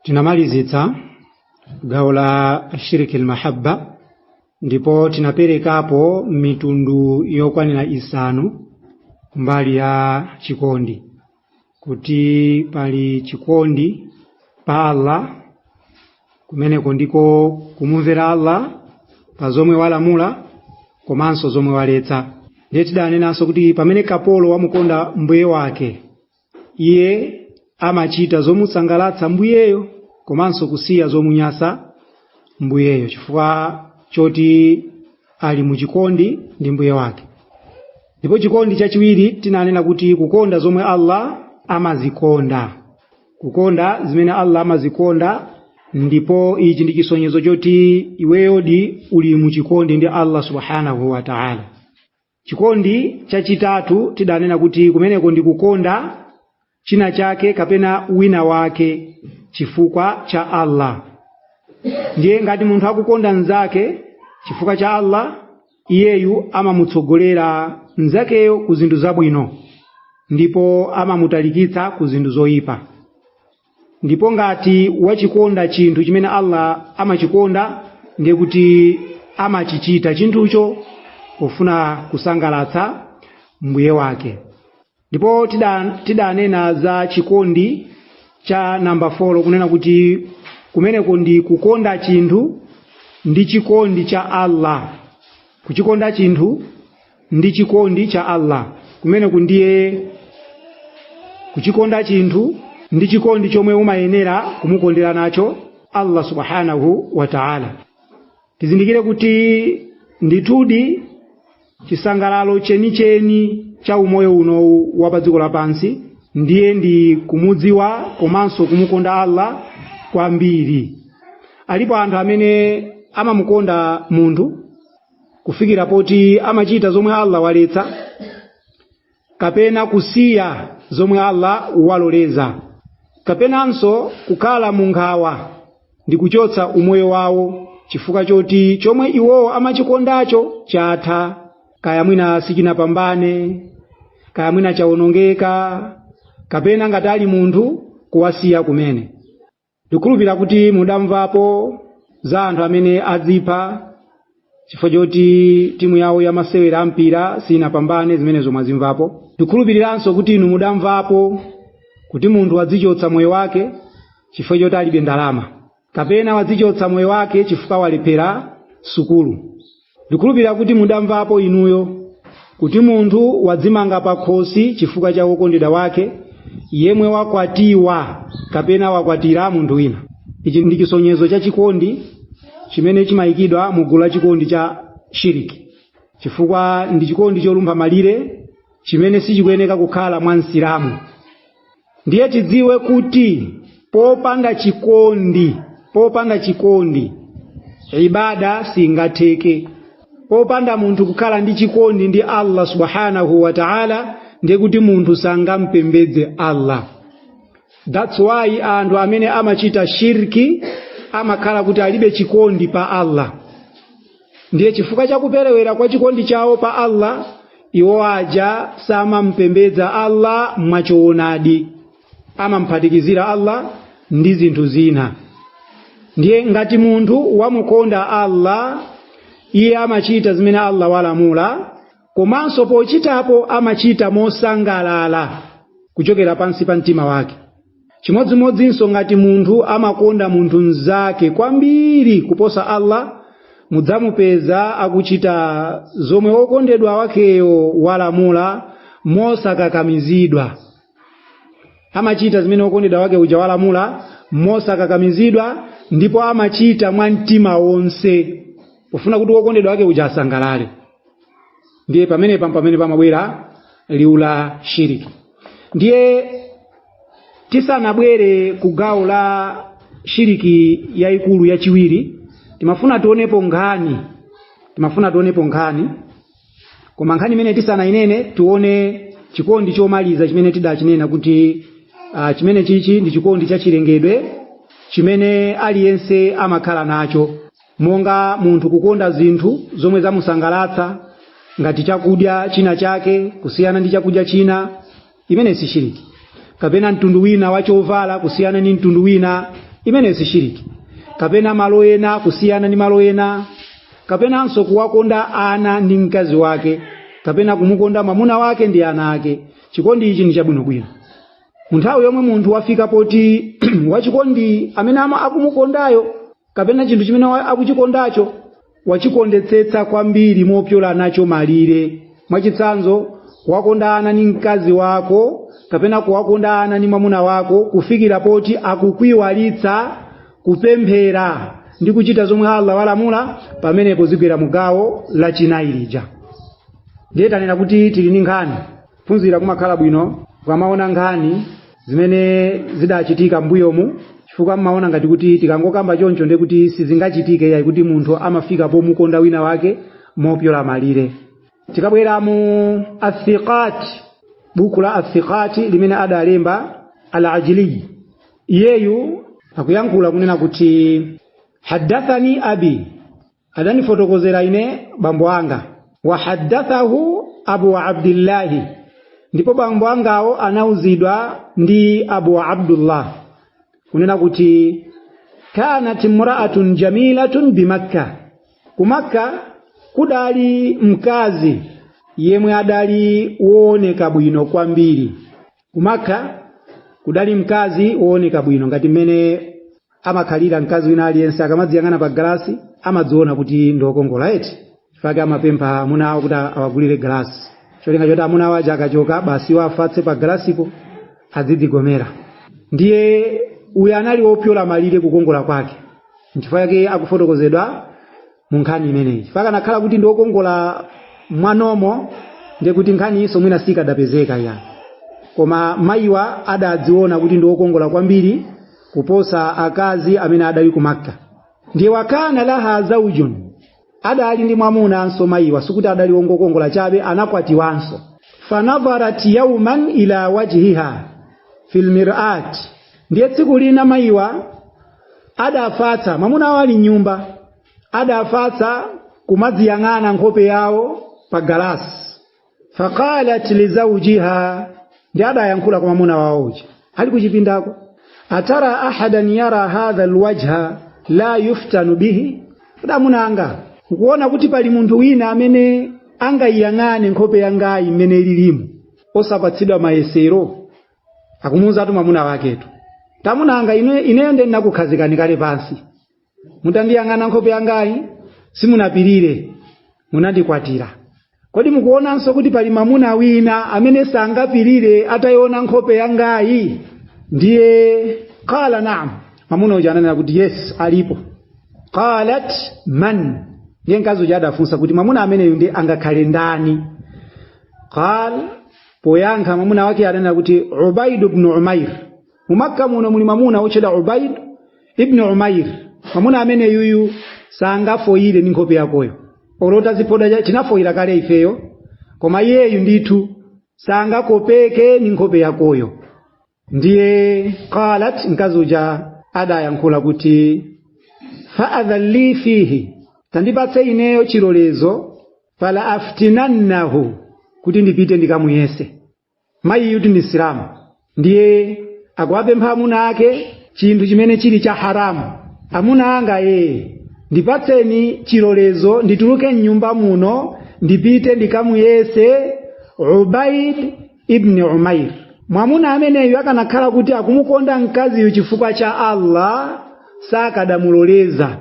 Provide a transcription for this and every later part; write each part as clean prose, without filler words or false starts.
Tinamalizitsa gawo la shirki al-mahabba, ndipo tinaperekapo mitundu yokwanira isanu mbali ya chikondi, kuti pali chikondi pa Allah kumeneko ndiko kumumvera Allah pa zomwe walamula komanso zomwe waletsa. Ndiye tidanenanso kuti pamene kapolo wamukonda mbuye wake, iye amachita zomusangalatsa mbuyeyo komanso kusiya zomunyasa mbuyeyo, chifukwa choti ali muchikondi ndi mbuye wake. Ndipo chikondi chachiwiri tinanena kuti kukonda zomwe Allah amazikonda, kukonda zimene Allah amazikonda, ndipo ichi ndi chisonyezo choti iweyodi uli muchikondi ndi Allah subhanahu wa ta'ala. Chikondi chachitatu tidanena kuti kumeneko ndi kukonda china chake kapena wina wake chifukwa cha Allah. Ndiye ngati munthu akukonda nzake chifukwa cha Allah, iyeyu amamutsogolera nzakeyo ku zinthu zabwino ndipo amamutalikitsa ku zinthu zoyipa. Ndipo ngati wachikonda chinthu chimene Allah amachikonda, ndiye kuti amachichita chinthucho pofuna kusangalatsa mbuye wake. Ndipo tidanena za chikondi cha namba 4 kunena kuti kumeneko ndi kukonda chinthu ndi chikondi cha Allah. Kuchikonda chinthu ndi chikondi cha Allah, kumeneko ndiye kuchikonda chinthu ndi chikondi chomwe umayenera kumukondera nacho Allah subhanahu wa ta'ala. Tizindikire kuti ndithudi chisangalalo chenicheni cha umoyo uno wa pa dziko lapansi ndiye ndi kumudziwa komanso kumukonda Allah kwambiri. Alipo anthu amene amamukonda munthu kufikira poti amachita zomwe Allah waletsa kapena kusiya zomwe Allah waloleza, kapenanso kukhala munkhawa ndi kuchotsa umoyo wawo chifukwa choti chomwe iwowo amachikondacho chatha, kaya mwina sichinapambane, kaya mwina chawonongeka, kapena ngati ali munthu kuwasiya kumene. Ndikhulupirira kuti mudamvapo za anthu amene adzipha chifukwa choti timu yawo yamasewera ampira sinapambane, zimenezo mwazimvapo. Ndikhulupiriranso kuti inu mudamvapo kuti munthu wadzichotsa moyo wake chifukwa choti alibe ndalama, kapena wadzichotsa moyo wake chifukwa walephera sukulu. Ndikhulupirira kuti mudamvapo inuyo kuti munthu wadzimanga pa khosi chifukwa cha wokondedwa wake yemwe wakwatiwa kapena wakwatira munthu wina. Ichi ndi chisonyezo cha chikondi chimene chimayikidwa mu gulu la chikondi cha shiriki, chifukwa ndi chikondi cholumpha malire chimene sichikuyeneka kukhala mwa Msilamu. Ndiye tidziwe kuti popanda chikondi ibada singatheke. Popanda munthu kukhala ndi chikondi ndi Allah subhanahu wa ta'ala, ndiye kuti munthu sangampembedze Allah. That's why anthu amene amachita shirki amakhala kuti alibe chikondi pa Allah. Ndiye chifukwa cha kuperewera kwa chikondi chawo pa Allah, iwo aja samampembedza Allah mwachoonadi, amamphatikizira Allah ndi zinthu zina. Ndiye ngati munthu wamukonda Allah, iye amachita zimene Allah walamula, komanso pochitapo amachita mosangalala kuchokera pansi pa mtima wake. Chimodzimodzinso ngati munthu amakonda munthu mnzake kwambiri kuposa Allah, mudzamupeza akuchita zomwe wokondedwa wakeyo walamula mosakakamizidwa. Amachita zimene wokondedwa wake uja walamula mosakakamizidwa, ndipo amachita mwa mtima wonse pofuna kuti wokondedwa wake uja asangalale. Ndiye pamene pamabwera liwu la shiriki. Ndiye tisanabwere ku gawo la shiriki yaikulu yachiwiri, timafuna tuonepo nkhani, koma nkhani imene tisanainene tuone chikondi chomaliza chimene tidachinena kuti chimene chichi ndi chikondi cha chilengedwe chimene aliyense amakhala nacho, monga munthu kukonda zinthu zomwe zamusangalatsa ngati chakudya china chake kusiyana ndi chakudya china, imene si shiriki. Kapena mtundu wina wachovala kusiyana ndi mtundu wina, imene si shiriki. Kapena malo ena kusiyana ndi malo ena, kapenanso kuwakonda ana ndi mkazi wake, kapena kumukonda mwamuna wake ndi ana ake. Chikondi ichi ndi chabwinobwino. Munthawi yomwe munthu wafika poti wachikondi amene akumukondayo kapena chinthu chimene akuchikondacho wachikondetsetsa kwambiri mopyola nacho malire. Mwachitsanzo kuwakonda ana ndi mkazi wako kapena kuwakonda ana ndi mwamuna wako kufikira poti akukwiwalitsa kupemphera ndi kuchita zomwe Allah walamula, pamenepo zigwera mugawo la chinayi lija. Ndiye tanena kuti tili ndi nkhani, phunzira kumakhala bwino ukamaona nkhani zimene zidachitika mbuyomu, chifukwa mmaona ngati kuti tikangokamba choncho ndiye kuti sizingachitike yayi kuti munthu amafika pomukonda wina wake mopyola malire. Tikabwera mu Athiqat, buku la Athiqat limene adalemba Al-Ajli, iyeyu akuyankhula kunena kuti haddathani abi, adanifotokozera ine bambo anga, wa haddathahu Abu Abdillahi, ndipo bambo angawo anauzidwa ndi Abu Abdullah kunena kuti kanat imra'atun jamilatun bi Makkah, ku Makkah kudali mkazi yemwe adali wooneka bwino kwambiri. Ku Makkah kudali mkazi wooneka bwino ngati mmene amakhalira mkazi wina aliyense akamadziyang'ana pa galasi amadziona kuti ndokongola eti, chifukwa amapempha amuna awo kuti awagulire galasi. Cholinga choti amuna awo aja akachoka basi wafatse pa galasipo azidzigomera. Ndiye uyu anali wopyola malire kukongola kwake, chifukwa yake akufotokozedwa mu nkhani imeneyi. Chifukwa kanakhala kuti ndokongola mwanomo ndiye kuti nkhani iso mwina sikadapezeka ya, koma mayiwa adadziona kuti ndokongola kwambiri kuposa akazi amene adali ku Makkah. Ndiye wakana laha zaujun, adali ndi mwamuna anso mayiwa, sikuti adali wongokongola chabe, anakwatiwanso. Fanadharat yawman ila wajhiha fil mir'at, ndiye tsiku lina mayiwa adafatsa, mwamuna wali nyumba, adafatsa kumadziyang'ana nkhope yawo pa galasi. Faqalat li zawjiha, ndiye adayankhula kwa mwamuna wawo uja ali kuchipindako, atara ahadan yara hadha alwajha la yuftanu bihi, mwamuna anga ukuona kuti pali munthu wina amene angayang'ane nkhope yangayi imene ililimu osapatsidwa mayesero? Akumuwuza tu mwamuna waketu, tamuna anga ineyo ndi nakukhazikani kale pansi, mutandiyang'ana nkhope yangayi simunapirire, munandikwatira. Kodi mukuonanso kuti pali mwamuna wina amene sangapirire atayiona nkhope yangayi? Ndiye qala na'am, mwamuna uja ananena kuti yes alipo. Qalat man, ndiye mkazi uja adafunsa kuti mwamuna ameneyo ndi angakhale ndani? Qal, poyankha mwamuna wake ananena kuti Ubaid ibn Umair. Mu Makkah muno muli mwamuna wochedwa Ubaid ibn Umair. Mwamuna amene yuyu sangafoyire ndi nkhope yakoyo, olota zipoda chinafoyira kale ifeyo, koma iyeyu ndithu sangakopeke ndi nkhope yakoyo. Ndiye qalat, mkazi uja adayankhula kuti fa'adhalli fihi, tandipatse ineyo chilolezo, fala aftinannahu, kuti ndipite ndikamuyese. Mayi yuti ndi Islamu, ndiye akuwapempha amuna ake chinthu chimene chili cha haramu. Amuna anga ndipatseni chilolezo ndituluke mnyumba muno ndipite ndikamuyese Ubaid ibn Umair. Mwamuna ameneyo akanakhala kuti akumukonda mkaziyo chifukwa cha Allah, sakadamuloleza,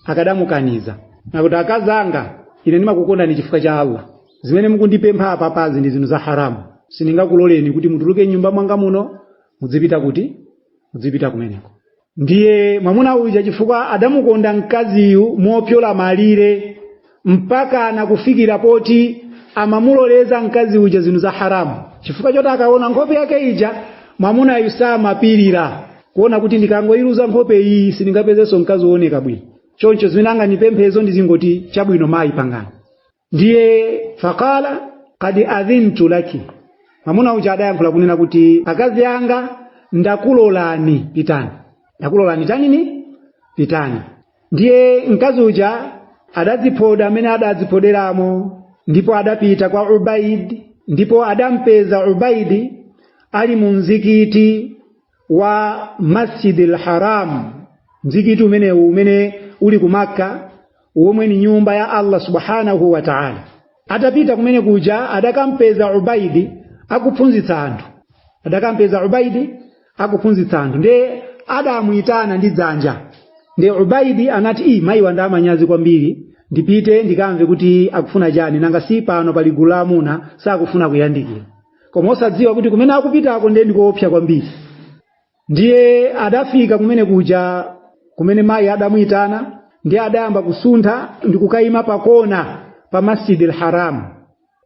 akadamukaniza nakuti akazanga ine ndimakukonda ni chifukwa cha Allah, zimene mukundipempha apa pazi ndi zinthu za haramu, siningakuloleni kuti mutuluke nyumba mwanga muno mudzipita kuti mudzipita kumeneko. Ndiye mwamuna uja chifukwa adamukonda mkaziyu mopyola malire mpaka anakufikira poti amamuloleza mkazi uja zinthu za haramu, chifukwa choti akaona nkhope yake ija mwamuna yusamapirira kuona kuti ndikangoiruza nkhope iyi sindingapezenso mkazi wooneka bwino, choncho zimene anganipemphezo ndizingoti chabwino mayi pangani. Ndiye faqala qad adhintu laki, mwamuna uja adayankhula kunena kuti akazi anga ndakulolani, pitani. Ndakulolani tanini? Pitani. Ndiye mkazi uja adadzipoda amene adadzipoderamo, ndipo adapita kwa Ubaid, ndipo adampeza Ubaid ali mu mzikiti wa Masjidil Haram, mzikiti umene uli ku Makka, omwe ni nyumba ya Allah subhanahu wa ta'ala. Atapita kumene kuja adakampeza Ubaidi akuphunzitsa anthu. Nde adamuyitana ndi dzanja. Nde Ubaidi anati mayi wanda amanyazi kwambiri, ndipite ndikamve kuti akufuna chani, nanga si pano pali gulu la amuna sakufuna kuyandikira. Koma osadziwa kuti kumene akupitako ndi ndikoopsa kwambiri. Ndiye adafika kumene kuja, kumene mayi adamuyitana, ndiye adayamba kusuntha ndi kukayima pakona pa Masjidil Haram.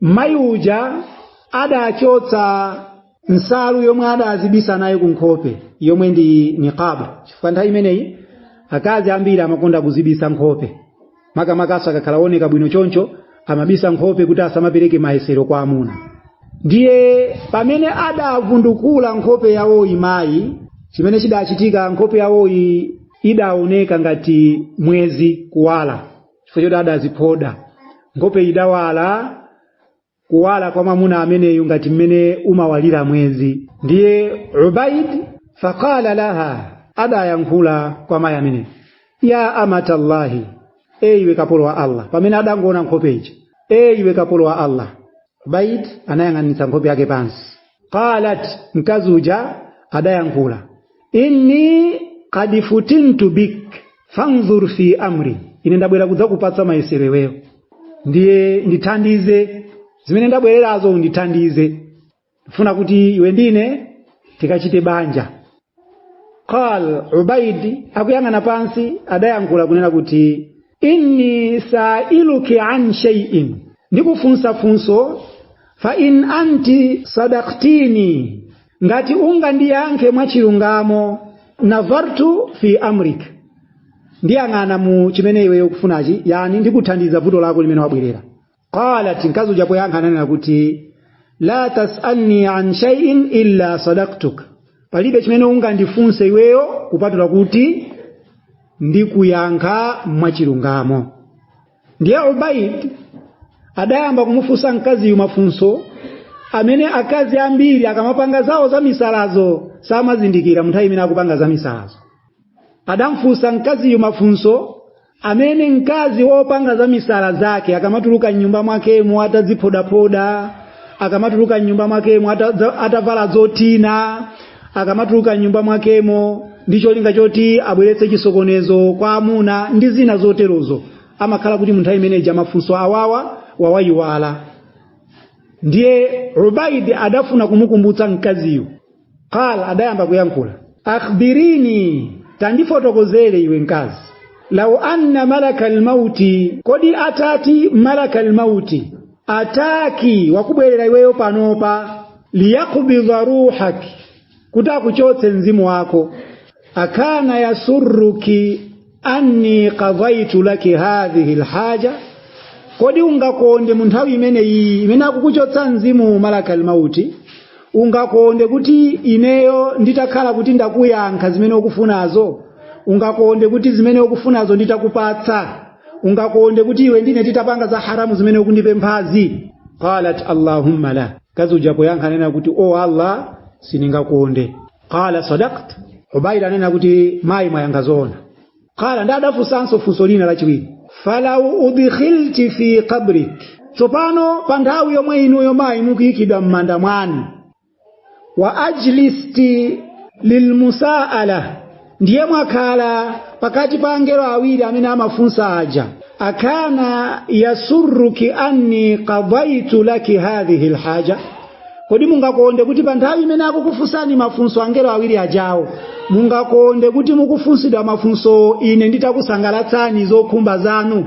Mayi uja adachotsa nsalu yomwe adazibisa nayo kunkhope, yomwe ndi niqaba. Chifukwa nthawi imeneyi akazi ambiri amakonda kuzibisa nkhope. Makamakaso akakhala oneka bwino choncho amabisa nkhope kuti asamapereke mayesero kwa amuna. Ndiye pamene adavundukula nkhope yawoyi mayi, chimene chidachitika nkhope yawoyi idaoneka ngati mwezi kuwala. Chifukwa choti adaziphoda. Nkhope idawala, kuwala kwa mamuna ameneyu ngati mmene umawalira mwezi. Ndiye Ubaid faqala laha, adayankhula kwa mayi amene, ya amatallahi, iwe kapolo wa Allah. Pamene adangoona nkhope ichi, iwe kapolo wa Allah. Ubaid anayang'anitsa nkhope yake pansi. Qalat, mkazi uja adayankhula, inni qad futintu bik fanzur fi amri, ine ndabwera kudzakupatsa mayesero iweyo, ndiye ndithandize zimene ndabwererazo, ndithandize, ndifuna kuti iwe ndine tikachite banja. Qal Ubaid akuyang'ana pansi adayankhula kunena kuti, inni sa'iluki an shay'in, ndikufunsa funso, fa in anti sadaqtini, ngati ungandiyankhe mwachilungamo, nazartu fi amrik, ndiyang'ana mu chimene iweyo kufunachi, yani ndikuthandiza vuto lako limene wabwerera. Qalat, mkazi uja poyankha ananena kuti, la tas'alni an shay'in illa sadaqtuk, palibe chimene ungandifunse iweyo kupatula kuti ndikuyankha mwachilungamo. Ndiye Ubaid adayamba kumufunsa mkaziyu mafunso amene akazi ambiri akamapanga zawo za misalazo samazindikira munthawi imene akupanga za misalazo. Adamfunsa mkaziyu mafunso amene mkazi wopanga za misala zake akamatuluka nyumba mwakemo ataziphoda-phoda, akamatuluka nyumba mwakemo atavala zotina, akamatuluka nyumba mwakemo ndicho linga choti abweretse chisokonezo kwa amuna ndi zina zoterozo, amakhala kuti munthawi imeneyi mafunso awawa wawayiwala. Ndiye Ubaid adafuna kumukumbutsa mkaziyu. Qala, adayamba kuyankhula, akhbirini, tandifotokozere iwe mkazi, law anna malakal mauti, kodi atati malakal mauti ataki wakubwerera iweyo panopa, liyaqbidha ruhaki, kuti akuchotse mzimu wako, akana yasurruki anni qadaitu laki hadhihi alhaja, kodi ungakonde munthawi imeneyi imene akukuchotsa mzimu malakal mauti, ungakonde kuti ineyo nditakhala kuti ndakuyankha zimene ukufunazo, ungakonde kuti zimene ukufunazo nditakupatsa, ungakonde kuti iwe ndine titapanga za haramu zimene ukundipemphazi. Qalat Allahumma la, kazi uja poyankha nena kuti o Allah siningakonde. Qala sadaqt, Ubaid anena kuti mayi mwayanga zona. Qala, ndadafunsanso funso lina lachiwiri, falau udkhilti fi qabrik, tsopano pa nthawi yomwe inuyo mayi mukuyikidwa m'manda mwanu, wa ajlisti lilmusaala, ndiye mwakhala pakati pa angelo awiri amene amafunsa aja, akana yasurruki anni qadaitu laki hadhihi alhaja, kodi mungakonde kuti pa nthawi imene akukufunsani mafunso angelo awiri ajawo, mungakonde kuti mukufunsidwa mafunso ine nditakusangalatsani zokhumba zanu?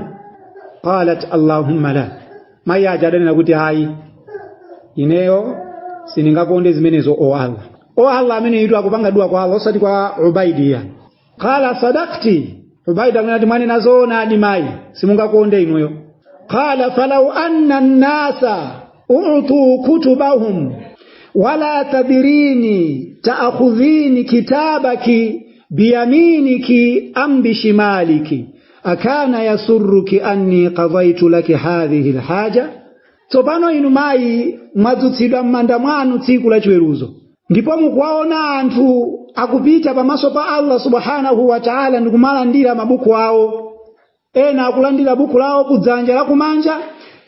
Qalat Allahumma la, mayi aja adanena kuti hayi, ineyo siningakonde zimenezo o Allah. O Allah amene yitu akupanga dua kwa Allah osati kwa Ubaidi yani. Qala sadaqti, Ubaidi anati mwanena zona adi mayi, simungakonde inuyo. Qala falau anna an-nasa u'tu kutubahum wala tadrini ta'khudhini kitabaki biyaminiki am bishimaliki, akana yasurruki anni qadaitu laki hadhihi alhaja. Tsopano inu mayi mwadzutsidwa m'manda mwanu tsiku la chiweruzo, ndipo mukuwaona anthu akupita pamaso pa Allah subhanahu wa ta'ala ndikumalandira mabuku awo, ena akulandira buku lawo kudzanja lakumanja,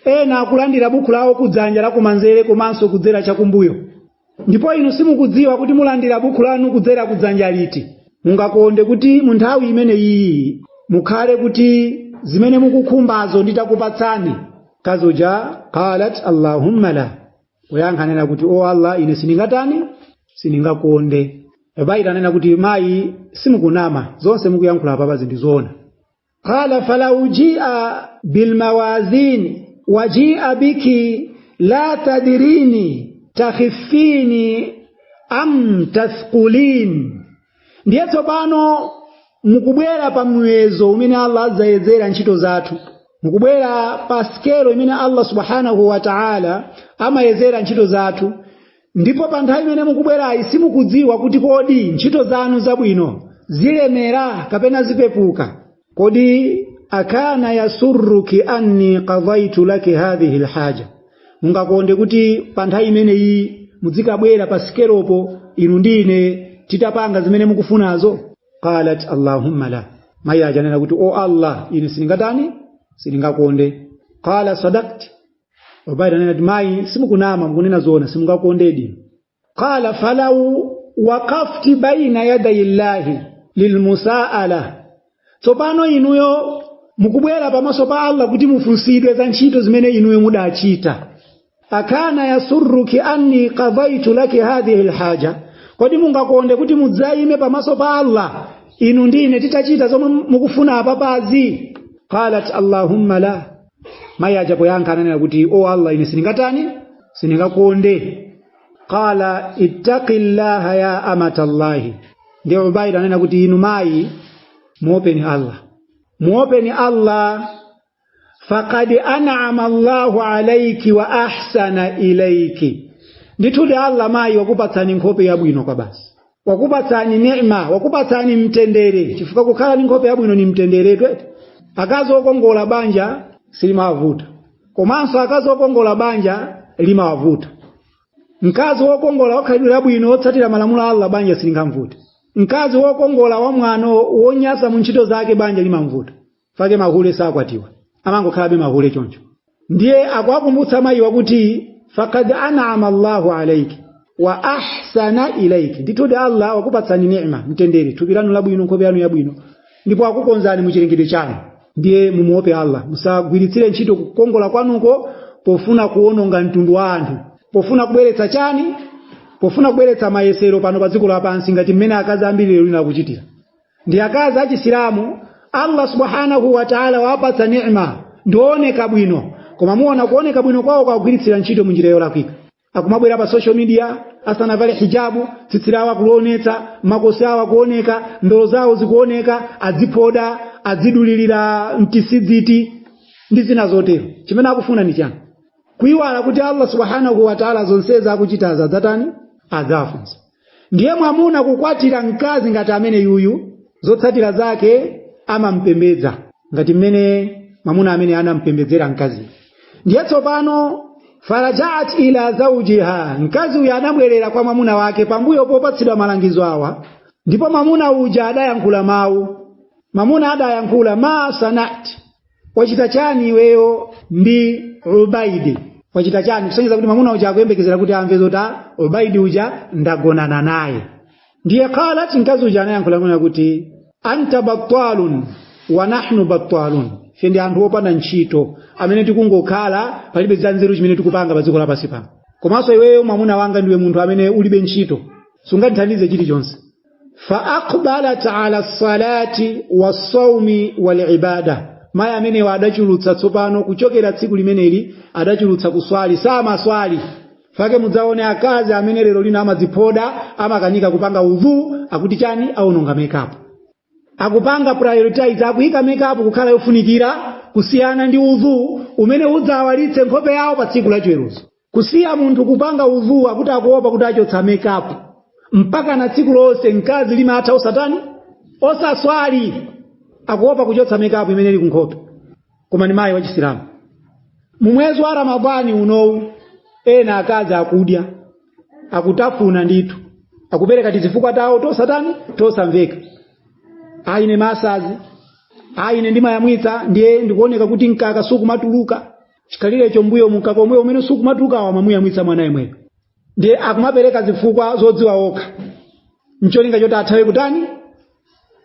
ena akulandira buku lawo kudzanja lakumanzere komanso kudzera chakumbuyo. Ndipo inu simukudziwa kuti mulandira buku lanu kudzera kudzanja liti. Mungakonde kuti mu nthawi imene iyi mukhale kuti zimene mukukhumbazo nditakupatsani. Kazoja qalat Allahumma la, kuyankhanena kuti o Allah ine sindingatani sindingakonde. Baita anena kuti mayi simukunama, zonse mukuyankhula papa zindizoona. Qala falau jia bil mawazin wajia biki la tadrini takhifini am tathqulin. Ndiye tsopano mukubwera pa muyezo umene Allah azayezera ntchito zathu, mukubwera pa skelo imene Allah subhanahu wa ta'ala amayezera ntchito zathu, ndipo pa nthawi imene mukubwerayi simukudziwa kuti kodi ntchito zanu zabwino zilemera kapena zipepuka. Kodi akana yasurruki anni qadaitu laki hadhihi alhaja. Mungakonde kuti pa nthawi imene iyi muzikabwera pa skelopo inu ndine titapanga zimene mukufunazo. Qalat Allahumma la, mayi ajanena kuti o Allah ine sindingatani sindingakonde. Qala sadaqti, Ubaida anena mayi simukunama mukunena zoona simungakondedi. Qala falau waqafti baina yaday Allahi lilmusaala. Tsopano inuyo mukubwera pamaso pa Allah kuti mufunsidwe za ntchito zimene inuyo mudachita. Akana yasurruki anni qadaitu laki hadhihi alhaja. Kodi mungakonde kuti mudzaime pamaso pa Allah inu ndine titachita zomwe mukufuna papazi. Qalat Allahumma la, mayi ajapoyankha anena kuti o Allah ine sindingatani sindingakonde. Qala ittaqillaha ya amatallahi. Ndiye Ubaida anena kuti inu mayi muopeni Allah, muopeni Allah. Faqad an'ama Allahu alayki wa ahsana ilayki. Nditudi Allah mayi wakupatsani nkhope yabwino kwa basi, wakupatsani neema, wakupatsani mtendere. Chifukwa kukhala ni nkhope yabwino ni mtendere twete. Akazi okongola banja silimawavuta, komanso akazi okongola banja limawavuta. Mkazi wokongola wakhalidwe labwino otsatira malamulo a Allah banja silingamvuta. Mkazi wokongola wa mwano wonyasa mu ntchito zake banja limamvuta. Fake mahule sakwatiwa, amangokhala be mahule choncho. Ndiye akwakumbutsa mayi wakuti faqad an'ama Allahu alayki wa ahsana ilayki. Nditudi Allah wakupatsani neema, mtendere, thupi lanu labwino, nkhope yanu yabwino, ndipo akukonzani mu chilengedwe chanu. Ndiye mumuope Allah, musagwiritsire ntchito kukongola kwanuko pofuna kuononga mtundu wa anthu, pofuna kubweretsa chani, pofuna kubweretsa mayesero pano pa dziko lapansi ngati mmene akazi ambiri lero lina kuchitira. Ndi akazi achisilamu Allah subhanahu wa ta'ala wapatsa neema ndioneka bwino, koma muona kuoneka bwino kwawo kwagwiritsira ntchito mu njira yolakwika. Akumabwera pa social media asanavale hijabu, tsitsi lawo kuonetsa, makosi awo kuoneka, ndolo zawo zikuoneka, adzipoda, adzidulilira mtisidziti ndi zina zotero. Chimene akufuna ni chani? Kuiwala kuti Allah subhanahu wa ta'ala zonseza akuchita adzatani adzafunsa. Ndiye mwamuna kukwatira mkazi ngati amene yuyu zotsatira zake amampembedza ngati mmene mwamuna amene anampembedzera mkazi. Ndiye tsopano farajat ila zawjiha, mkazi uyu anabwerera kwa mwamuna wake pambuyo popatsidwa malangizo awa. Ndipo mwamuna uja adayankhula mawu. Mwamuna adayankhula ma sanati, wachita chani iweyo ndi Ubaidi, wachita chani? Kusonyeza kuti mwamuna uja akuyembekezera kuti amve zota Ubaidi uja ndagonana naye. Ndiye qalat, mkazi uja anayankhula kuti anta battalun wa nahnu battalun. Ife ndi anthu opanda ntchito amene tikungokhala palibe zanzeru chimene tikupanga pa dziko lapansi pano. Komanso iweyo mwamuna wanga ndiwe munthu amene ulibe ntchito, sungandithandize chilichonse. Fa aqbalat ala salati was-sawmi wal-ibada. Mayi amene wadachulutsa tsopano kuchokera tsiku limeneli adachulutsa kuswali, sama swali. Fake mudzaone akazi amene lero lina amadzipoda, amakanika kupanga udhu, akuti chani aononga makeup. Akupanga prioritize, akuyika makeup kukhala yofunikira kusiyana ndi udhu umene udzawalitse nkhope yawo pa tsiku la chiweruzo. Kusiya munthu kupanga udhu akuti akuopa kuti achotsa makeup mpaka na tsiku lonse mkazi limatha osatani osaswali, akuopa kuchotsa makeup imene ili kunkhope. Koma ni mayi wa Chisilamu. Mu mwezi wa Ramadhani unowu ena akazi akudya, akutafuna ndithu, akupereka tizifukwa tawo tosatani tosamveka. Aine masazi, aine ndima yamwitsa ndiye ndikuoneka kuti mkaka sukumatuluka. Chikalire chombuyo mkaka omwe umene sukumatuluka wamamuyamwitsa mwana yemwe. Ndiye akumapereka zifukwa zodziwa okha. Ncholinga choti athawe kutani?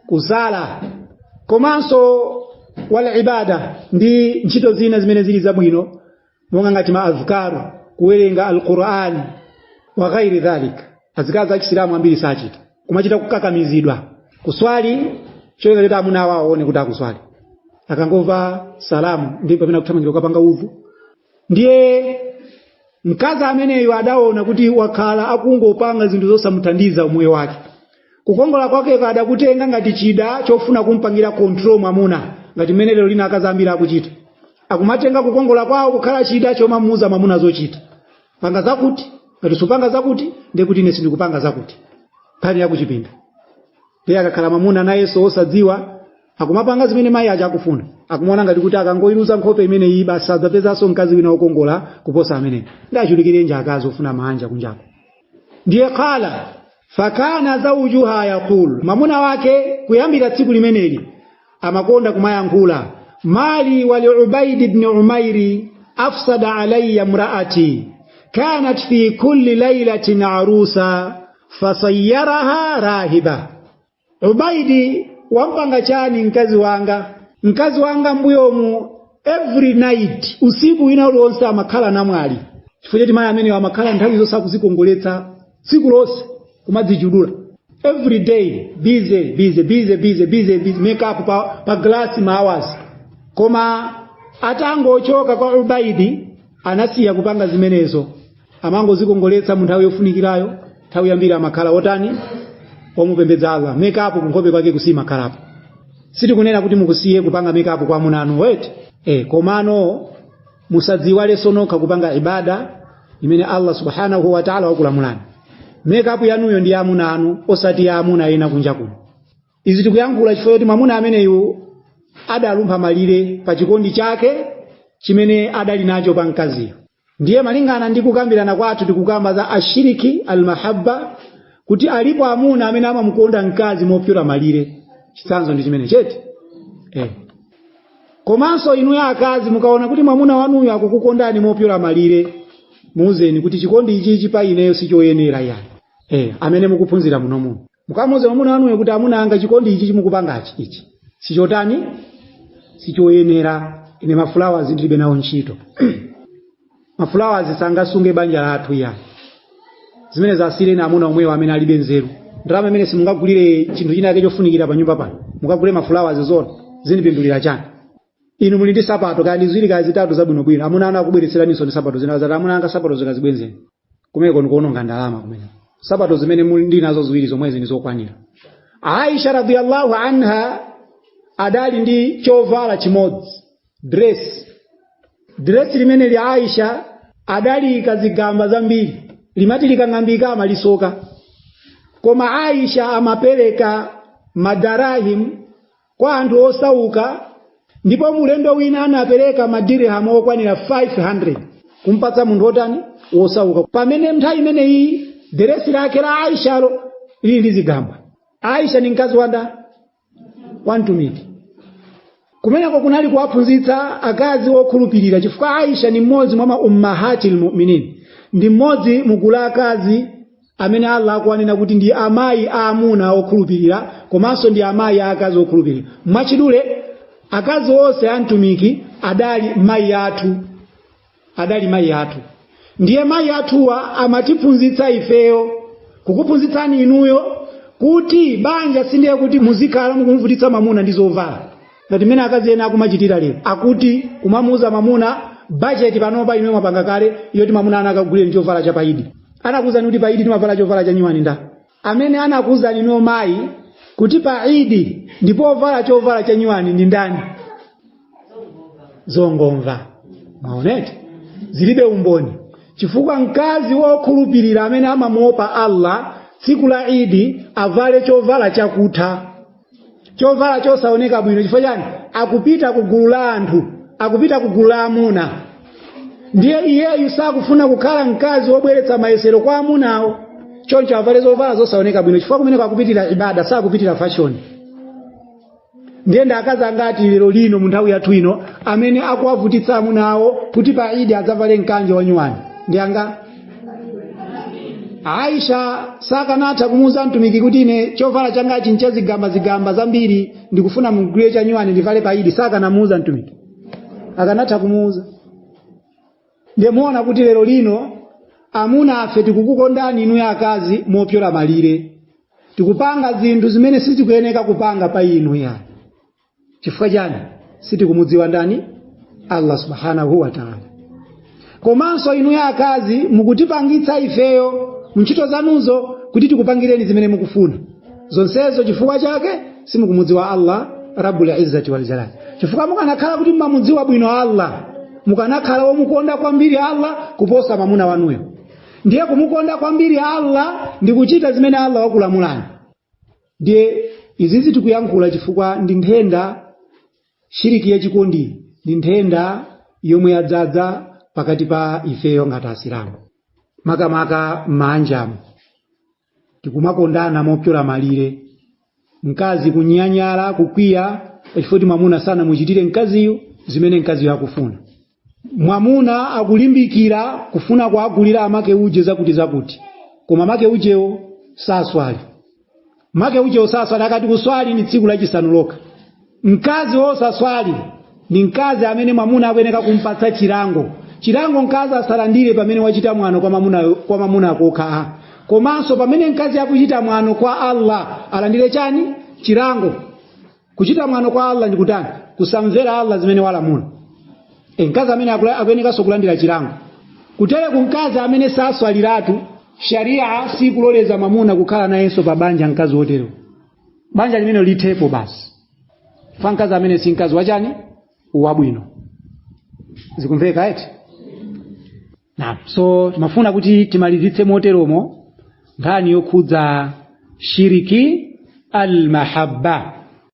Kusala. Komanso wal ibada ndi ntchito zina zimene zili zabwino monga ngati maazkaru, kuwerenga alquran wa ghairi dhalik. Azikaru za Kiislamu ambiri sachita. Kumachita kukakamizidwa. Kuswali cholinga choti amuna awo aone kuti akuswali. Akangova salamu ndipo pamene kuthamangira kapanga udhu. Ndiye mkazi ameneyo adaona kuti wakhala akungopanga zinthu zosamuthandiza umoyo wake. Kukongola kwake kadakutenga ngati chida chofuna kumpangira control mwamuna, ngati mmene lero lina akazi ambiri akuchita. Akumatenga kukongola kwawo kukhala chida chomamuza mwamuna zochita. Panga zakuti, ngati supanga zakuti, ndiye kuti ine sindikupanga zakuti. Pani yakuchipinda. Ndiye akakhala mwamuna naye so osadziwa, akumapanga zimene mayi acha akufuna. Akumona ngati kuti akangoiruza nkhope imene iyi basa adzapezaso mkazi wina okongola kuposa amene. Ndiye achulikire nje akazi ofuna manja kunjako. Ndiye khala fakana zawjuha yaqul, mamuna wake kuyambira tsiku limeneli amakonda kumayankhula, mali wali Ubaid ibn Umairi afsada alayya imraati kanat fi kulli laylatin arusa fasayyaraha rahiba. Ubaidi wampanga chani mkazi wanga mbuyomu every night usiku ina uliwonse amakhala namwali. Chifukwa choti mayi amene amakhala nthawi zonse akuzikongoletsa tsiku lonse kumadzijudula. Every day busy make up pa glass hours. Koma atangochoka kwa Ubaidi anasiya kupanga zimenezo. Amango zikongoletsa mu nthawi yofunikirayo, nthawi yambiri amakhala otani omupembedza Allah. Make up kunkhope kwake kusima khalapo. Sitikunena kuti mukusiye kupanga make up kwa munanu wet. Komano musadziwale sonoka kupanga ibada imene Allah subhanahu wa ta'ala wakulamulani. Make up yanuyo ndi amuna anu osati ya amuna ena kunja kuno. Izi tikuyankhula chifukwa kuti mamuna ameneyo adalumpha malire pa chikondi chake chimene adali nacho pa mkaziyo. Ndiye malingana ndi kukambirana kwathu tikukamba za ashiriki almahabba, kuti alipo amuna amene amamukonda mkazi mopyula malire. Chitsanzo ndi chimene chete. Komanso inu ya akazi mukaona kuti mwamuna wanuyo akukukondani mopyula malire, muuzeni kuti chikondi ichi pa ineyo sichoyenera yani. Amene mukuphunzira muno muno. Mukamuze mwamuna wanuyo kuti amuna anga chikondi ichi chimukupangachi ichi. Sichotani? Sichoyenera. Ine maflowers ndilibe nawo ntchito. Maflowers sangasunge banja lathu ya. Zimene zasile na amuna omwewa amene alibe nzeru. Ndalama imene simungagulire chinthu china chake chofunikira pa nyumba pano. Mukagule maflowers zona zinipindulira chani. Inu muli ndi sapato kandi ziwiri kazi zitatu zabwino bwino. Amuna ana akubweretseraniso ndi sapato zina zati amuna anga sapato zikazibwenzeni. Kumeko ndikuononga ndalama kumene. Sapato zimene muli ndi nazo ziwiri zomwezi ndi zokwanira. Aisha radhiyallahu anha adali ndi chovala chimodzi, dress limene li Aisha adali kazigamba zambiri, limati likang'ambika amalisoka. Koma Aisha amapereka madarahim kwa anthu osauka, ndipo mulendo wina anapereka madirham okwanira 500 kumpatsa munthu otani osauka. Pamene nthawi imene iyi dress lake la Aisha lo lili ndi zigamba. Aisha ni mkazi wanda wantumiki. Kumeneko kunali kuwaphunzitsa akazi okhulupirira, chifukwa Aisha ni mmodzi mwa ummahatil mu'minin, ndi mmodzi mugula akazi amene Allah akuwanena kuti ndi amayi aamuna okhulupirira, komanso ndi amayi akazi okhulupirira. Mwachidule akazi onse antumiki adali mayi athu. Ndiye mayi athuwa amatiphunzitsa ifeyo, kukuphunzitsani inuyo kuti banja sindiye kuti muzikhala mukumvutitsa mamuna ndi zovala. Ngati mene akazi ena akumachitira lero akuti kumamuza mamuna budget panopa imwe mwapanga kale yoti mamuna anakagulira chovala cha paidi. Anakuza kuti paidi timavala chovala cha nyiwani nda. Amene anakuza lino mayi kuti paidi ndipo vala chovala cha nyiwani ndi ndani? Zongomva. Maonete zilibe umboni. Chifukwa mkazi wokhulupirira amene amamuopa Allah tsiku la Idi avale chovala chakutha. Chovala chosaoneka bwino chifukwa chani? Akupita kugulu la anthu, akupita kugulu la amuna. Ndiye iyeyu sakufuna kukhala mkazi wobweretsa mayesero kwa amunawo. choncho avale zovala zosaoneka bwino chifukwa kumene kwakupitira ibada sakupitira fashion. Ndiyenda akazi angati lero lino mu nthawi yathu ino amene akuwavutitsa amunawo kuti pa Idi adzavale mkanje wanyuwani ndi anga. Aisha sakanatha kumuuza mtumiki kuti ine chovala changa chinchezigamba zambiri ndikufuna mugule chanyuwani ndivale pa Idi, sakanamuuza mtumiki. Akanatha kumuuza. Ndemuona kuti lero lino amuna afe tikukukondani inu akazi mopyola malire. Tikupanga zinthu zimene sizikuyeneka kupanga pa inu ya. Chifukwa chani? Sitikumudziwa ndani? Allah subhanahu wa ta'ala. Komanso inu akazi mukutipangitsa ifeyo ntchito zanuzo kuti tikupangireni zimene mukufuna. Zonsezo chifukwa chake simukumudziwa Allah Rabbul Izzati wal Jalal. Chifukwa mukanakhala kuti mmamudziwa bwino Allah, mukanakhala womukonda kwambiri Allah kuposa mamuna wanuyo. Ndiye kumukonda kwambiri Allah ndi kuchita zimene Allah wakulamulani. Ndiye izizi tikuyankhula chifukwa ndi nthenda shiriki yachikondi, ndi nthenda yomwe yadzaza pakati pa ifeyo ngati Asilamu. Makamaka m'manjamu tikumakondana mopyola malire, mkazi kunyanyala kukwiya chifukwa mwamuna sana muchitire mkaziyo zimene mkaziyo akufuna. Mwamuna akulimbikira kufuna kuagulira amake uje zakuti koma make ujewo saswali. Make ujewo saswali akati kuswali ni tsiku lachisanu lokha. Mkazi wosaswali ni mkazi amene mwamuna akuyeneka kumpatsa chilango. Chilango mkazi asalandire pamene wachita mwano kwa mamuna akokha. Komanso pamene mkazi akuchita mwano kwa Allah alandire chani? Chilango. Kuchita mwano kwa Allah ndi kutani? Kusamvera Allah zimene walamula. Mkazi amene akuyeneka kulandira chilango. Kutere kumkazi amene saswaliratu sharia sikuloleza mamuna kukhala nayenso pa banja mkazi wotero. Banja limene litepo basi. Fa mkazi amene si mkazi wachani? Wabwino. Zikumveka eti? Naam, so timafuna kuti timalizitse moteromo nkhani yokhudza shiriki al-mahabba.